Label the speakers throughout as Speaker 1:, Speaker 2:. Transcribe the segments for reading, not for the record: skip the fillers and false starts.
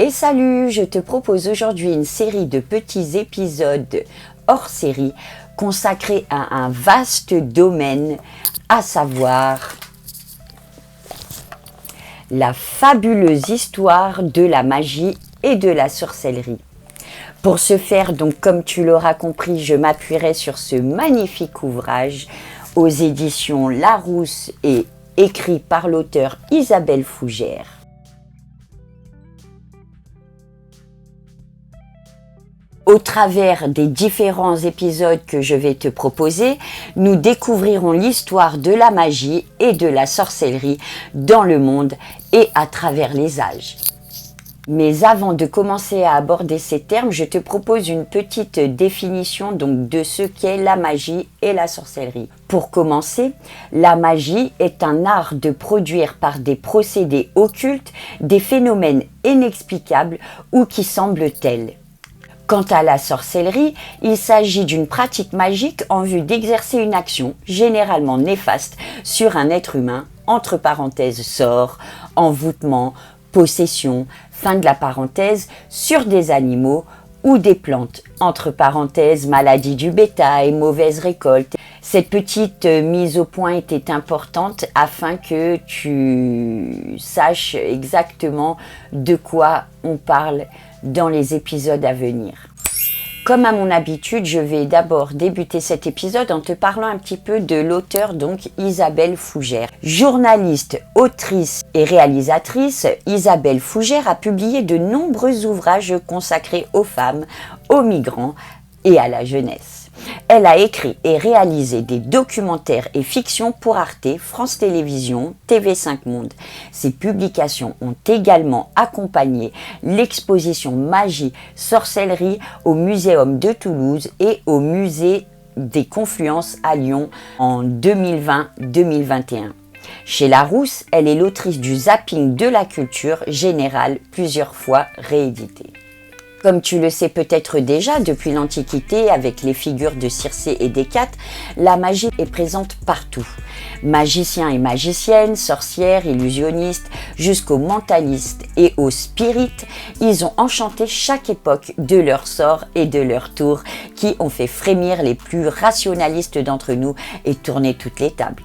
Speaker 1: Et salut, je te propose aujourd'hui une série de petits épisodes hors série consacrés à un vaste domaine, à savoir la fabuleuse histoire de la magie et de la sorcellerie. Pour ce faire, donc, comme tu l'auras compris, je m'appuierai sur ce magnifique ouvrage aux éditions Larousse et écrit par l'auteure Isabelle Fougère. Au travers des différents épisodes que je vais te proposer, nous découvrirons l'histoire de la magie et de la sorcellerie dans le monde et à travers les âges. Mais avant de commencer à aborder ces termes, je te propose une petite définition donc de ce qu'est la magie et la sorcellerie. Pour commencer, la magie est un art de produire par des procédés occultes des phénomènes inexplicables ou qui semblent tels. Quant à la sorcellerie, il s'agit d'une pratique magique en vue d'exercer une action, généralement néfaste, sur un être humain, entre parenthèses sort, envoûtement, possession, fin de la parenthèse, sur des animaux ou des plantes, entre parenthèses maladie du bétail, mauvaise récolte. Cette petite mise au point était importante afin que tu saches exactement de quoi on parle dans les épisodes à venir. Comme à mon habitude, je vais d'abord débuter cet épisode en te parlant un petit peu de l'auteure, donc Isabelle Fougère. Journaliste, autrice et réalisatrice, Isabelle Fougère a publié de nombreux ouvrages consacrés aux femmes, aux migrants et à la jeunesse. Elle a écrit et réalisé des documentaires et fictions pour Arte, France Télévisions, TV5 Monde. Ses publications ont également accompagné l'exposition Magie-Sorcellerie au Muséum de Toulouse et au Musée des Confluences à Lyon en 2020-2021. Chez Larousse, elle est l'autrice du Zapping de la culture générale, plusieurs fois réédité. Comme tu le sais peut-être déjà, depuis l'Antiquité, avec les figures de Circé et d'Hécate, la magie est présente partout. Magiciens et magiciennes, sorcières, illusionnistes, jusqu'aux mentalistes et aux spirites, ils ont enchanté chaque époque de leur sort et de leur tour, qui ont fait frémir les plus rationalistes d'entre nous et tourner toutes les tables.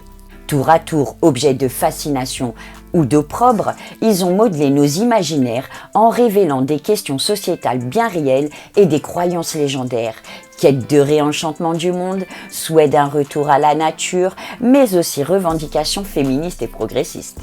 Speaker 1: Tour à tour, objet de fascination ou d'opprobre, ils ont modelé nos imaginaires en révélant des questions sociétales bien réelles et des croyances légendaires. Quête de réenchantement du monde, souhait d'un retour à la nature, mais aussi revendications féministes et progressistes.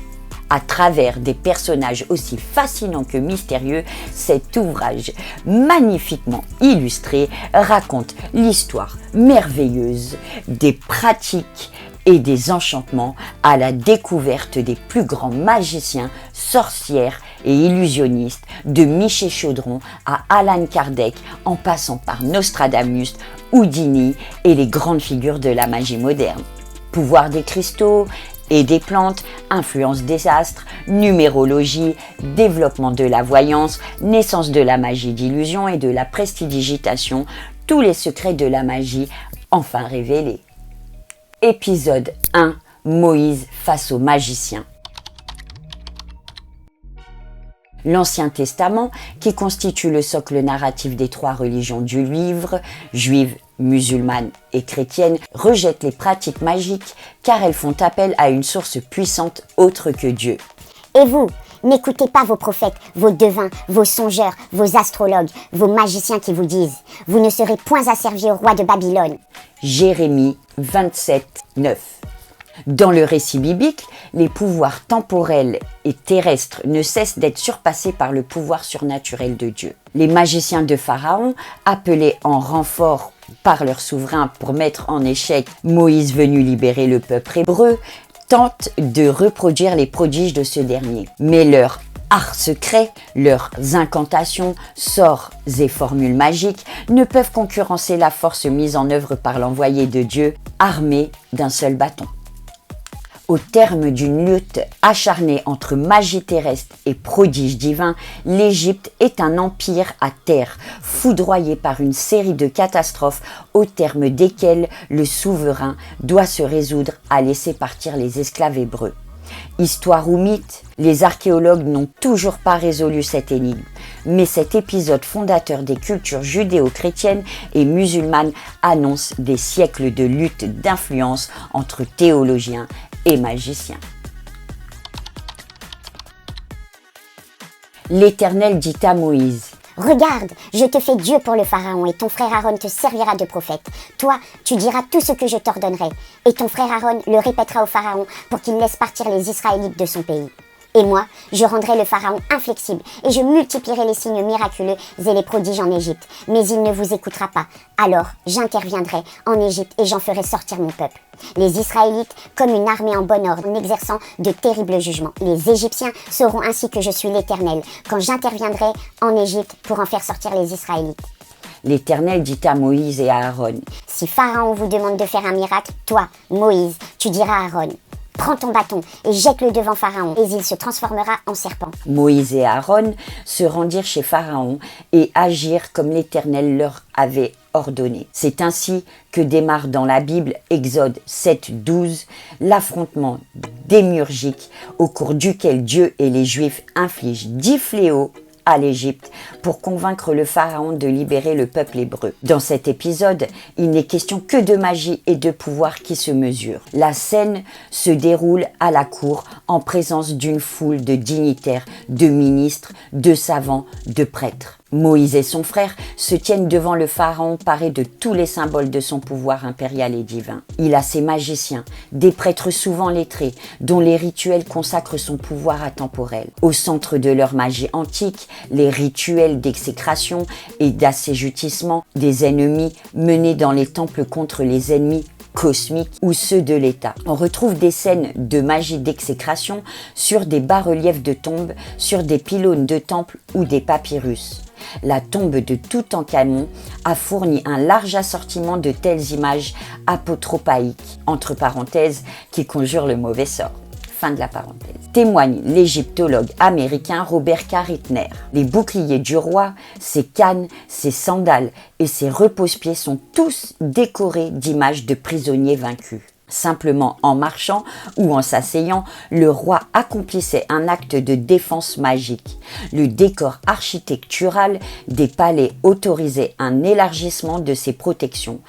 Speaker 1: À travers des personnages aussi fascinants que mystérieux, cet ouvrage magnifiquement illustré raconte l'histoire merveilleuse des pratiques et des enchantements à la découverte des plus grands magiciens, sorcières et illusionnistes, de Michel Chaudron à Allan Kardec, en passant par Nostradamus, Houdini et les grandes figures de la magie moderne. Pouvoir des cristaux et des plantes, influence des astres, numérologie, développement de la voyance, naissance de la magie d'illusion et de la prestidigitation, tous les secrets de la magie enfin révélés. Épisode 1. Moïse face aux magiciens. L'Ancien Testament, qui constitue le socle narratif des trois religions du livre, juive, musulmane et chrétienne, rejette les pratiques magiques car elles font appel à une source puissante autre que Dieu.
Speaker 2: Et vous, n'écoutez pas vos prophètes, vos devins, vos songeurs, vos astrologues, vos magiciens qui vous disent « Vous ne serez point asservis au roi de Babylone ».
Speaker 1: Jérémie 27, 9. Dans le récit biblique, les pouvoirs temporels et terrestres ne cessent d'être surpassés par le pouvoir surnaturel de Dieu. Les magiciens de Pharaon, appelés en renfort par leur souverain pour mettre en échec Moïse venu libérer le peuple hébreu, tentent de reproduire les prodiges de ce dernier. Mais leur art secret, leurs incantations, sorts et formules magiques ne peuvent concurrencer la force mise en œuvre par l'envoyé de Dieu, armé d'un seul bâton. Au terme d'une lutte acharnée entre magie terrestre et prodiges divins, l'Égypte est un empire à terre, foudroyé par une série de catastrophes au terme desquelles le souverain doit se résoudre à laisser partir les esclaves hébreux. Histoire ou mythe, les archéologues n'ont toujours pas résolu cette énigme. Mais cet épisode fondateur des cultures judéo-chrétiennes et musulmanes annonce des siècles de lutte d'influence entre théologiens et magiciens. L'Éternel dit à Moïse:
Speaker 2: Regarde, je te fais Dieu pour le Pharaon, et ton frère Aaron te servira de prophète. Toi, tu diras tout ce que je t'ordonnerai, et ton frère Aaron le répétera au Pharaon pour qu'il laisse partir les Israélites de son pays. Et moi, je rendrai le Pharaon inflexible, et je multiplierai les signes miraculeux et les prodiges en Égypte. Mais il ne vous écoutera pas. Alors, j'interviendrai en Égypte et j'en ferai sortir mon peuple. Les Israélites, comme une armée en bon ordre, en exerçant de terribles jugements. Les Égyptiens sauront ainsi que je suis l'Éternel, quand j'interviendrai en Égypte pour en faire sortir les Israélites.
Speaker 1: L'Éternel dit à Moïse et à Aaron:
Speaker 2: Si Pharaon vous demande de faire un miracle, toi, Moïse, tu diras à Aaron: Prends ton bâton et jette-le devant Pharaon, et il se transformera en serpent.
Speaker 1: Moïse et Aaron se rendirent chez Pharaon et agirent comme l'Éternel leur avait ordonné. C'est ainsi que démarre dans la Bible, Exode 7:12, l'affrontement démiurgique au cours duquel Dieu et les Juifs infligent 10 fléaux à l'Égypte pour convaincre le pharaon de libérer le peuple hébreu. Dans cet épisode, il n'est question que de magie et de pouvoir qui se mesurent. La scène se déroule à la cour en présence d'une foule de dignitaires, de ministres, de savants, de prêtres. Moïse et son frère se tiennent devant le pharaon parés de tous les symboles de son pouvoir impérial et divin. Il a ses magiciens, des prêtres souvent lettrés, dont les rituels consacrent son pouvoir atemporel. Au centre de leur magie antique, les rituels d'exécration et d'assujettissement des ennemis menés dans les temples contre les ennemis cosmiques ou ceux de l'État. On retrouve des scènes de magie d'exécration sur des bas-reliefs de tombes, sur des pylônes de temples ou des papyrus. La tombe de Toutankhamon a fourni un large assortiment de telles images apotropaïques, entre parenthèses, qui conjurent le mauvais sort. Fin de la parenthèse. Témoigne l'égyptologue américain Robert Karitner. Les boucliers du roi, ses cannes, ses sandales et ses repose-pieds sont tous décorés d'images de prisonniers vaincus. Simplement en marchant ou en s'asseyant, le roi accomplissait un acte de défense magique. Le décor architectural des palais autorisait un élargissement de ses protections,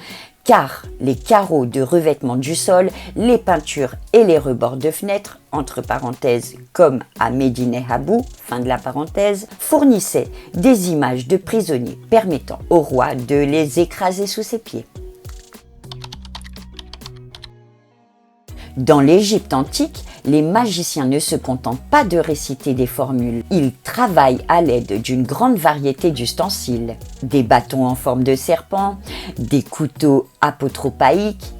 Speaker 1: car les carreaux de revêtement du sol, les peintures et les rebords de fenêtres, entre parenthèses comme à Médine Habou, fin de la parenthèse, fournissaient des images de prisonniers permettant au roi de les écraser sous ses pieds. Dans l'Égypte antique, les magiciens ne se contentent pas de réciter des formules. Ils travaillent à l'aide d'une grande variété d'ustensiles. Des bâtons en forme de serpent, des couteaux apotropaïques,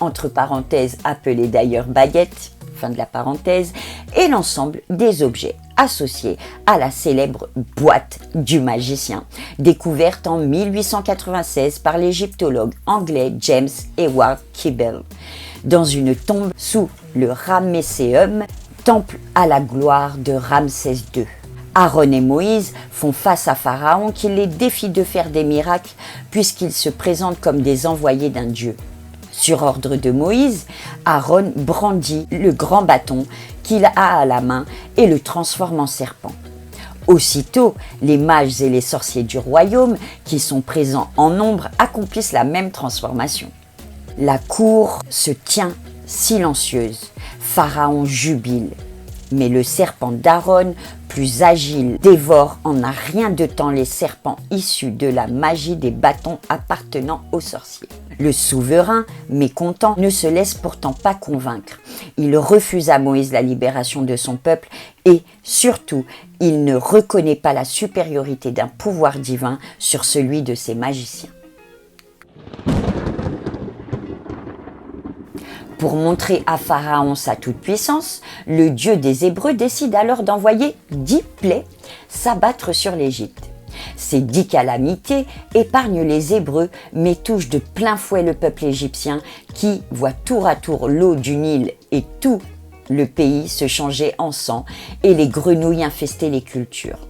Speaker 1: entre parenthèses appelés d'ailleurs baguettes, fin de la parenthèse, et l'ensemble des objets associés à la célèbre boîte du magicien, découverte en 1896 par l'égyptologue anglais James Ewart Kibble, dans une tombe sous le Ramesséum, temple à la gloire de Ramsès II. Aaron et Moïse font face à Pharaon qui les défie de faire des miracles puisqu'ils se présentent comme des envoyés d'un dieu. Sur ordre de Moïse, Aaron brandit le grand bâton qu'il a à la main et le transforme en serpent. Aussitôt, les mages et les sorciers du royaume, qui sont présents en nombre, accomplissent la même transformation. La cour se tient silencieuse. Pharaon jubile. Mais le serpent d'Aaron, plus agile, dévore en un rien de temps les serpents issus de la magie des bâtons appartenant aux sorciers. Le souverain, mécontent, ne se laisse pourtant pas convaincre. Il refuse à Moïse la libération de son peuple et, surtout, il ne reconnaît pas la supériorité d'un pouvoir divin sur celui de ses magiciens. Pour montrer à Pharaon sa toute-puissance, le Dieu des Hébreux décide alors d'envoyer 10 plaies s'abattre sur l'Égypte. Ces 10 calamités épargnent les Hébreux mais touchent de plein fouet le peuple égyptien qui voit tour à tour l'eau du Nil et tout le pays se changer en sang et les grenouilles infester les cultures.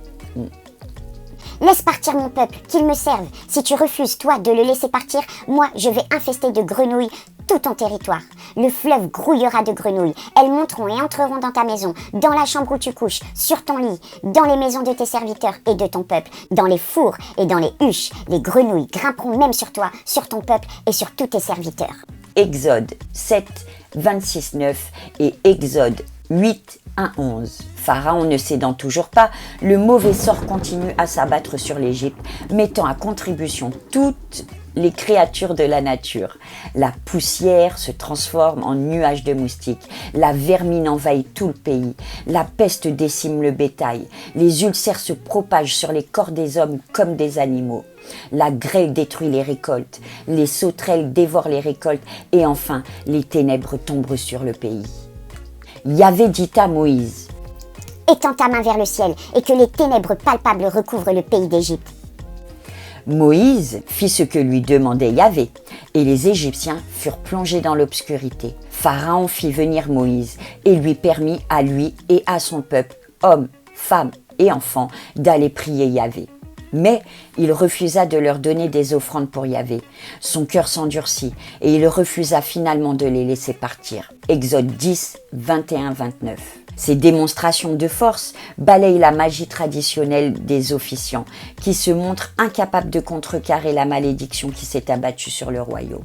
Speaker 2: Laisse partir mon peuple, qu'il me serve. Si tu refuses, toi, de le laisser partir, moi, je vais infester de grenouilles tout ton territoire. Le fleuve grouillera de grenouilles. Elles monteront et entreront dans ta maison, dans la chambre où tu couches, sur ton lit, dans les maisons de tes serviteurs et de ton peuple, dans les fours et dans les huches. Les grenouilles grimperont même sur toi, sur ton peuple et sur tous tes serviteurs.
Speaker 1: Exode 7, 26-9 et Exode 8, 1-11. Pharaon ne cédant toujours pas, le mauvais sort continue à s'abattre sur l'Égypte, mettant à contribution toutes les créatures de la nature. La poussière se transforme en nuages de moustiques, la vermine envahit tout le pays, la peste décime le bétail, les ulcères se propagent sur les corps des hommes comme des animaux. La grêle détruit les récoltes, les sauterelles dévorent les récoltes et enfin les ténèbres tombent sur le pays. Yahvé dit à Moïse:
Speaker 2: Étends ta main vers le ciel et que les ténèbres palpables recouvrent le pays d'Égypte.
Speaker 1: Moïse fit ce que lui demandait Yahvé, et les Égyptiens furent plongés dans l'obscurité. Pharaon fit venir Moïse et lui permit à lui et à son peuple, hommes, femmes et enfants, d'aller prier Yahvé. Mais il refusa de leur donner des offrandes pour Yahvé. Son cœur s'endurcit et il refusa finalement de les laisser partir. Exode 10, 21-29. Ces démonstrations de force balayent la magie traditionnelle des officiants, qui se montrent incapables de contrecarrer la malédiction qui s'est abattue sur le royaume.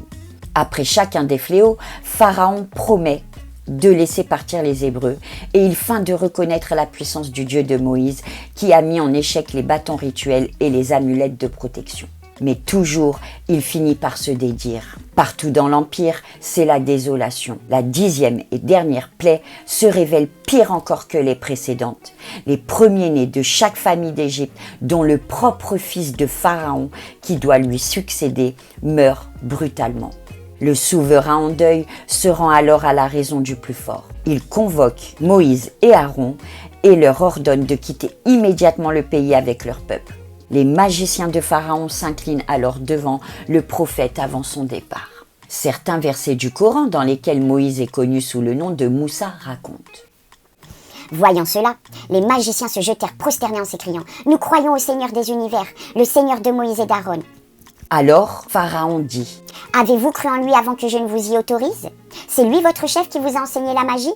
Speaker 1: Après chacun des fléaux, Pharaon promet de laisser partir les Hébreux et il feint de reconnaître la puissance du Dieu de Moïse qui a mis en échec les bâtons rituels et les amulettes de protection. Mais toujours, il finit par se dédire. Partout dans l'Empire, c'est la désolation. La 10e et dernière plaie se révèle pire encore que les précédentes. Les premiers-nés de chaque famille d'Égypte, dont le propre fils de Pharaon, qui doit lui succéder, meurent brutalement. Le souverain en deuil se rend alors à la raison du plus fort. Il convoque Moïse et Aaron et leur ordonne de quitter immédiatement le pays avec leur peuple. Les magiciens de Pharaon s'inclinent alors devant le prophète avant son départ. Certains versets du Coran dans lesquels Moïse est connu sous le nom de Moussa racontent.
Speaker 2: Voyant cela, les magiciens se jetèrent prosternés en s'écriant « Nous croyons au Seigneur des univers, le Seigneur de Moïse et d'Aaron. »
Speaker 1: Alors Pharaon dit:
Speaker 2: « Avez-vous cru en lui avant que je ne vous y autorise? C'est lui votre chef qui vous a enseigné la magie ?»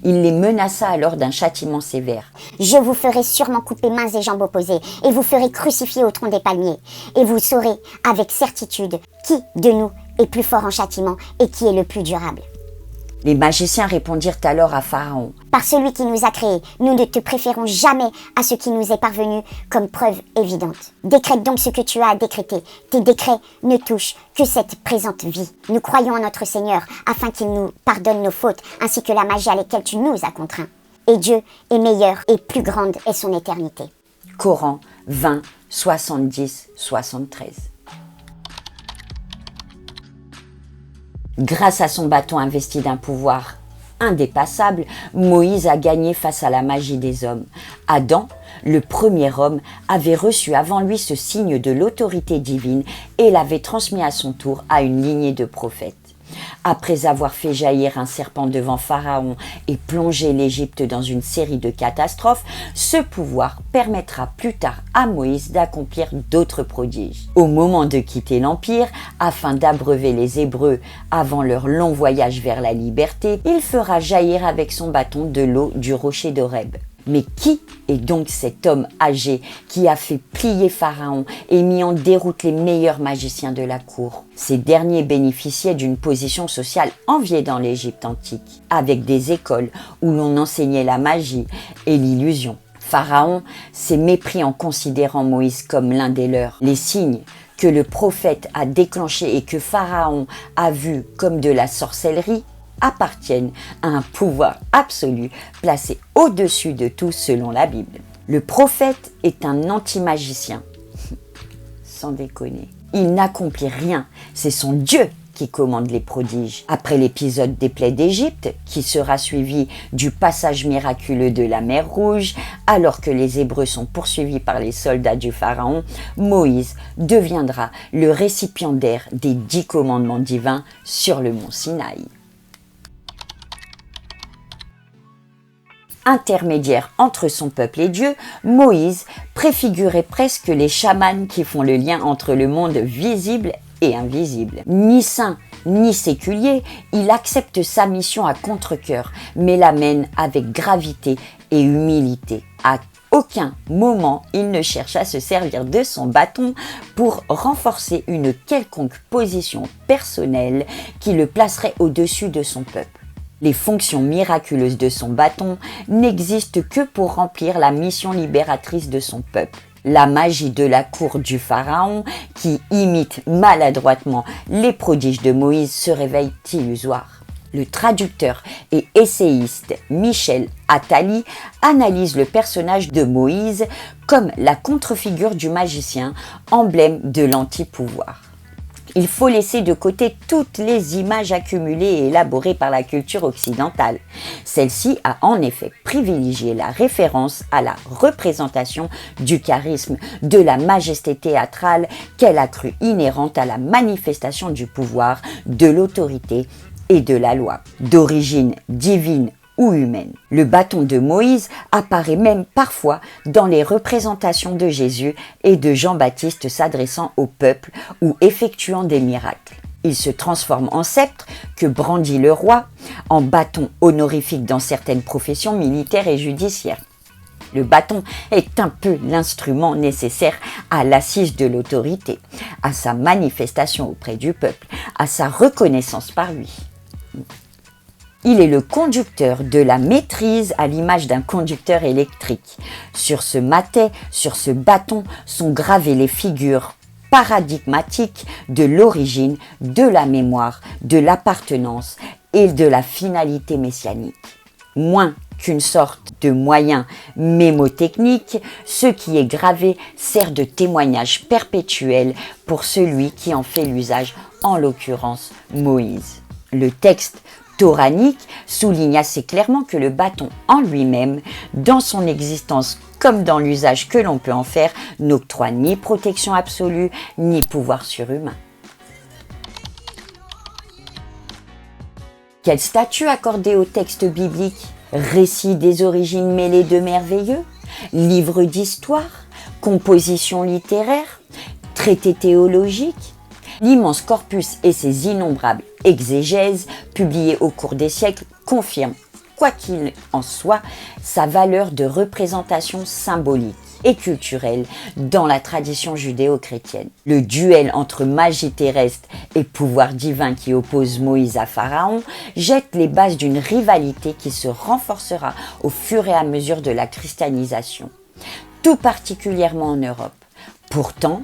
Speaker 1: Il les menaça alors d'un châtiment sévère.
Speaker 2: « Je vous ferai sûrement couper mains et jambes opposées, et vous ferai crucifier au tronc des palmiers. Et vous saurez avec certitude qui de nous est plus fort en châtiment et qui est le plus durable. »
Speaker 1: Les magiciens répondirent alors à Pharaon:
Speaker 2: « Par celui qui nous a créés, nous ne te préférons jamais à ce qui nous est parvenu comme preuve évidente. Décrète donc ce que tu as à décréter. Tes décrets ne touchent que cette présente vie. Nous croyons en notre Seigneur afin qu'il nous pardonne nos fautes ainsi que la magie à laquelle tu nous as contraints. Et Dieu est meilleur et plus grande est son éternité. »
Speaker 1: Coran 20, 70, 73. Grâce à son bâton investi d'un pouvoir indépassable, Moïse a gagné face à la magie des hommes. Adam, le premier homme, avait reçu avant lui ce signe de l'autorité divine et l'avait transmis à son tour à une lignée de prophètes. Après avoir fait jaillir un serpent devant Pharaon et plongé l'Égypte dans une série de catastrophes, ce pouvoir permettra plus tard à Moïse d'accomplir d'autres prodiges. Au moment de quitter l'Empire, afin d'abreuver les Hébreux avant leur long voyage vers la liberté, il fera jaillir avec son bâton de l'eau du rocher d'Horeb. Mais qui est donc cet homme âgé qui a fait plier Pharaon et mis en déroute les meilleurs magiciens de la cour? Ces derniers bénéficiaient d'une position sociale enviée dans l'Égypte antique, avec des écoles où l'on enseignait la magie et l'illusion. Pharaon s'est mépris en considérant Moïse comme l'un des leurs. Les signes que le prophète a déclenchés et que Pharaon a vus comme de la sorcellerie appartiennent à un pouvoir absolu placé au-dessus de tout selon la Bible. Le prophète est un anti-magicien. Sans déconner. Il n'accomplit rien, c'est son Dieu qui commande les prodiges. Après l'épisode des plaies d'Égypte, qui sera suivi du passage miraculeux de la mer Rouge, alors que les Hébreux sont poursuivis par les soldats du Pharaon, Moïse deviendra le récipiendaire des 10 commandements divins sur le mont Sinaï. Intermédiaire entre son peuple et Dieu, Moïse préfigurait presque les chamans qui font le lien entre le monde visible et invisible. Ni saint Ni séculier, il accepte sa mission à contre-cœur, mais la mène avec gravité et humilité. À aucun moment, il ne cherche à se servir de son bâton pour renforcer une quelconque position personnelle qui le placerait au-dessus de son peuple. Les fonctions miraculeuses de son bâton n'existent que pour remplir la mission libératrice de son peuple. La magie de la cour du pharaon, qui imite maladroitement les prodiges de Moïse, se révèle illusoire. Le traducteur et essayiste Michel Attali analyse le personnage de Moïse comme la contre-figure du magicien, emblème de l'anti-pouvoir. Il faut laisser de côté toutes les images accumulées et élaborées par la culture occidentale. Celle-ci a en effet privilégié la référence à la représentation du charisme, de la majesté théâtrale qu'elle a cru inhérente à la manifestation du pouvoir, de l'autorité et de la loi, d'origine divine ou humaine. Le bâton de Moïse apparaît même parfois dans les représentations de Jésus et de Jean-Baptiste s'adressant au peuple ou effectuant des miracles. Il se transforme en sceptre que brandit le roi, en bâton honorifique dans certaines professions militaires et judiciaires. Le bâton est un peu l'instrument nécessaire à l'assise de l'autorité, à sa manifestation auprès du peuple, à sa reconnaissance par lui. Il est le conducteur de la maîtrise à l'image d'un conducteur électrique. Sur ce matet, sur ce bâton, sont gravées les figures paradigmatiques de l'origine, de la mémoire, de l'appartenance et de la finalité messianique. Moins qu'une sorte de moyen mémotechnique, ce qui est gravé sert de témoignage perpétuel pour celui qui en fait l'usage, en l'occurrence Moïse. Le texte toranique souligne assez clairement que le bâton en lui-même, dans son existence comme dans l'usage que l'on peut en faire, n'octroie ni protection absolue, ni pouvoir surhumain. Quel statut accorder au texte biblique? Récit des origines mêlées de merveilleux? Livre d'histoire? Composition littéraire? Traité théologique? L'immense corpus et ses innombrables exégèses, publiées au cours des siècles, confirment, quoi qu'il en soit, sa valeur de représentation symbolique et culturelle dans la tradition judéo-chrétienne. Le duel entre magie terrestre et pouvoir divin qui oppose Moïse à Pharaon jette les bases d'une rivalité qui se renforcera au fur et à mesure de la christianisation, tout particulièrement en Europe. Pourtant,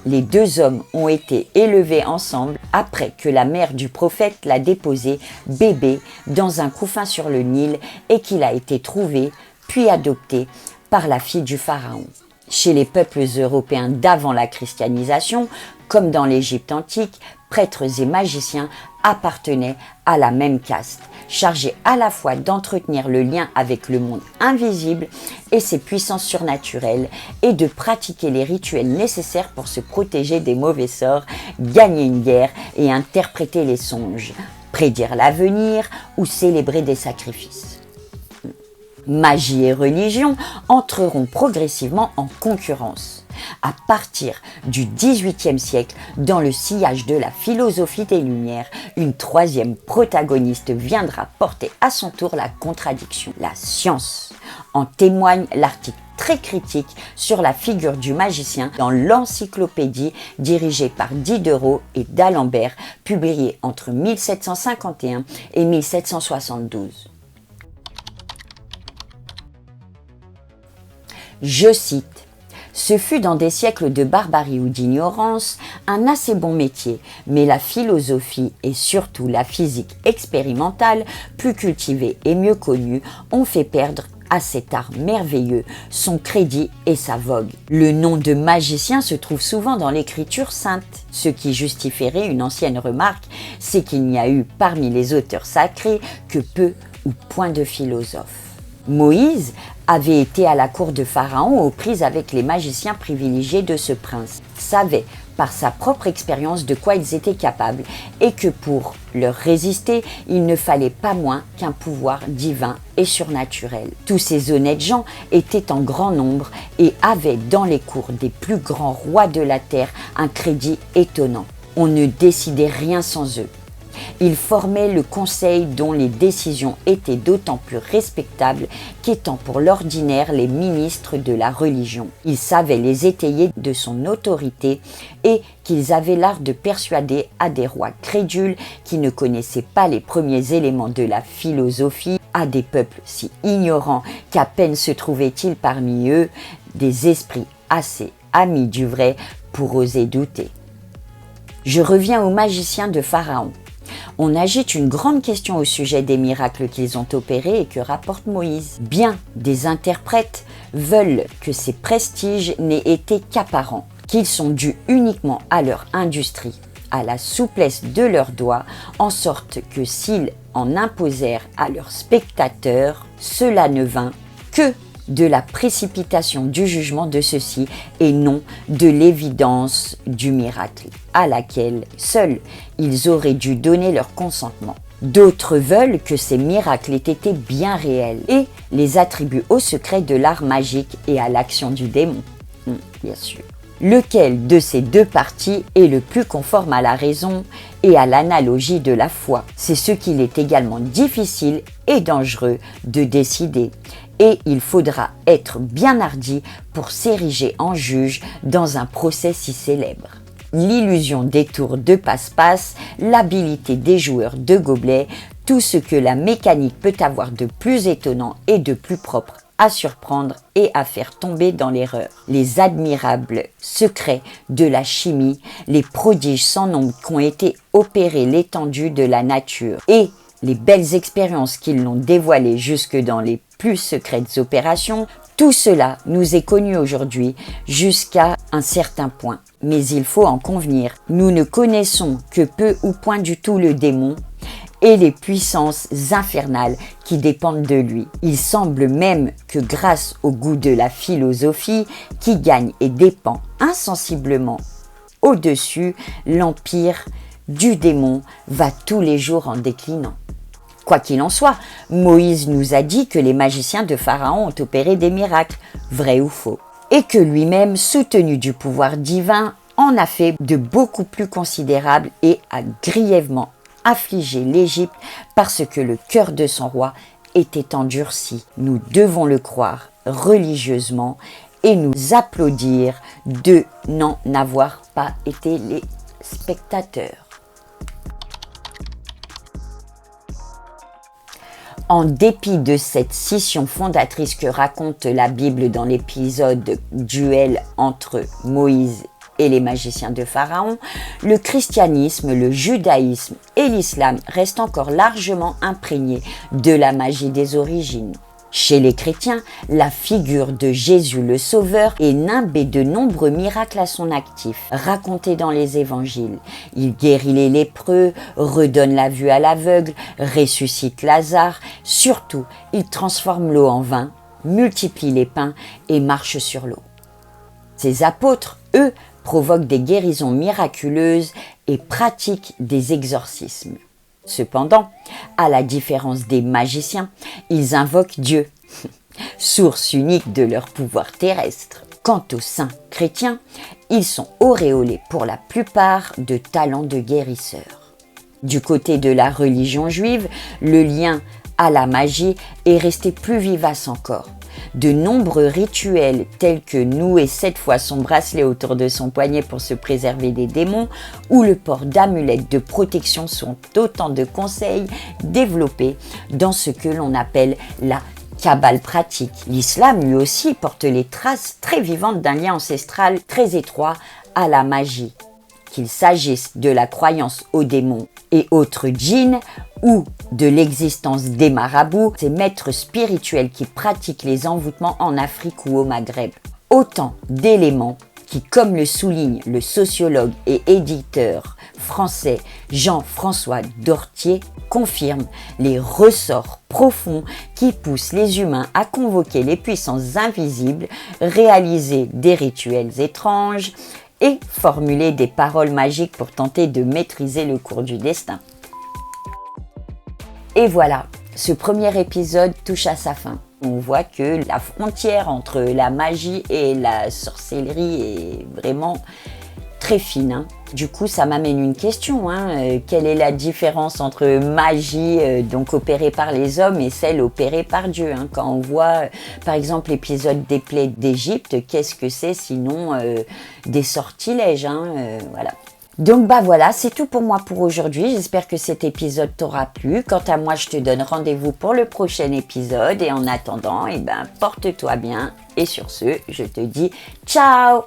Speaker 1: les deux hommes ont été élevés ensemble après que la mère du prophète l'a déposé bébé dans un couffin sur le Nil et qu'il a été trouvé puis adopté par la fille du pharaon. Chez les peuples européens d'avant la christianisation, comme dans l'Égypte antique, prêtres et magiciens appartenaient à la même caste, chargés à la fois d'entretenir le lien avec le monde invisible et ses puissances surnaturelles et de pratiquer les rituels nécessaires pour se protéger des mauvais sorts, gagner une guerre et interpréter les songes, prédire l'avenir ou célébrer des sacrifices. Magie et religion entreront progressivement en concurrence. À partir du XVIIIe siècle, dans le sillage de la philosophie des Lumières, une troisième protagoniste viendra porter à son tour la contradiction, la science. En témoigne l'article très critique sur la figure du magicien dans l'encyclopédie dirigée par Diderot et d'Alembert, publiée entre 1751 et 1772. Je cite: « Ce fut dans des siècles de barbarie ou d'ignorance un assez bon métier, mais la philosophie et surtout la physique expérimentale, plus cultivée et mieux connue, ont fait perdre à cet art merveilleux son crédit et sa vogue. Le nom de magicien se trouve souvent dans l'écriture sainte. Ce qui justifierait une ancienne remarque, c'est qu'il n'y a eu parmi les auteurs sacrés que peu ou point de philosophes. Moïse avait été à la cour de Pharaon aux prises avec les magiciens privilégiés de ce prince, savait par sa propre expérience de quoi ils étaient capables et que pour leur résister, il ne fallait pas moins qu'un pouvoir divin et surnaturel. Tous ces honnêtes gens étaient en grand nombre et avaient dans les cours des plus grands rois de la terre un crédit étonnant. On ne décidait rien sans eux. Il formait le conseil dont les décisions étaient d'autant plus respectables qu'étant pour l'ordinaire les ministres de la religion. Il savait les étayer de son autorité et qu'ils avaient l'art de persuader à des rois crédules qui ne connaissaient pas les premiers éléments de la philosophie, à des peuples si ignorants qu'à peine se trouvait-il parmi eux des esprits assez amis du vrai pour oser douter. Je reviens aux magiciens de Pharaon. On agite une grande question au sujet des miracles qu'ils ont opérés et que rapporte Moïse. Bien des interprètes veulent que ces prestiges n'aient été qu'apparents, qu'ils sont dus uniquement à leur industrie, à la souplesse de leurs doigts, en sorte que s'ils en imposèrent à leurs spectateurs, cela ne vint que de la précipitation du jugement de ceux-ci et non de l'évidence du miracle, à laquelle seuls ils auraient dû donner leur consentement. D'autres veulent que ces miracles aient été bien réels et les attribuent au secret de l'art magique et à l'action du démon. Bien sûr. Lequel de ces deux parties est le plus conforme à la raison et à l'analogie de la foi? C'est ce qu'il est également difficile et dangereux de décider. Et il faudra être bien hardi pour s'ériger en juge dans un procès si célèbre. L'illusion des tours de passe-passe, l'habilité des joueurs de gobelets, tout ce que la mécanique peut avoir de plus étonnant et de plus propre à surprendre et à faire tomber dans l'erreur. Les admirables secrets de la chimie, les prodiges sans nombre qu'ont été opérés l'étendue de la nature et les belles expériences qui l'ont dévoilé jusque dans les plus secrètes opérations, tout cela nous est connu aujourd'hui jusqu'à un certain point. Mais il faut en convenir, nous ne connaissons que peu ou point du tout le démon et les puissances infernales qui dépendent de lui. Il semble même que grâce au goût de la philosophie qui gagne et dépend insensiblement au-dessus, l'empire du démon va tous les jours en déclinant. Quoi qu'il en soit, Moïse nous a dit que les magiciens de Pharaon ont opéré des miracles, vrais ou faux, et que lui-même, soutenu du pouvoir divin, en a fait de beaucoup plus considérables et a grièvement affligé l'Égypte parce que le cœur de son roi était endurci. Nous devons le croire religieusement et nous applaudir de n'en avoir pas été les spectateurs. En dépit de cette scission fondatrice que raconte la Bible dans l'épisode duel entre Moïse et les magiciens de Pharaon, le christianisme, le judaïsme et l'islam restent encore largement imprégnés de la magie des origines. Chez les chrétiens, la figure de Jésus le Sauveur est nimbée de nombreux miracles à son actif, racontés dans les évangiles. Il guérit les lépreux, redonne la vue à l'aveugle, ressuscite Lazare. Surtout, il transforme l'eau en vin, multiplie les pains et marche sur l'eau. Ses apôtres, eux, provoquent des guérisons miraculeuses et pratiquent des exorcismes. Cependant, à la différence des magiciens, ils invoquent Dieu, source unique de leur pouvoir terrestre. Quant aux saints chrétiens, ils sont auréolés pour la plupart de talents de guérisseurs. Du côté de la religion juive, le lien à la magie est resté plus vivace encore. De nombreux rituels tels que nouer 7 fois son bracelet autour de son poignet pour se préserver des démons ou le port d'amulettes de protection sont autant de conseils développés dans ce que l'on appelle la Kabbale pratique. L'islam lui aussi porte les traces très vivantes d'un lien ancestral très étroit à la magie. Qu'il s'agisse de la croyance aux démons et autres djinns ou de l'existence des marabouts, ces maîtres spirituels qui pratiquent les envoûtements en Afrique ou au Maghreb. Autant d'éléments qui, comme le souligne le sociologue et éditeur français Jean-François Dortier, confirment les ressorts profonds qui poussent les humains à convoquer les puissances invisibles, réaliser des rituels étranges et formuler des paroles magiques pour tenter de maîtriser le cours du destin. Et voilà, ce premier épisode touche à sa fin. On voit que la frontière entre la magie et la sorcellerie est vraiment très fine. Hein. Du coup, ça m'amène une question. Quelle est la différence entre magie donc opérée par les hommes et celle opérée par Dieu Quand on voit, par exemple, l'épisode des plaies d'Égypte, qu'est-ce que c'est sinon des sortilèges voilà. Donc voilà, c'est tout pour moi pour aujourd'hui. J'espère que cet épisode t'aura plu. Quant à moi, je te donne rendez-vous pour le prochain épisode. Et en attendant, porte-toi bien. Et sur ce, je te dis ciao!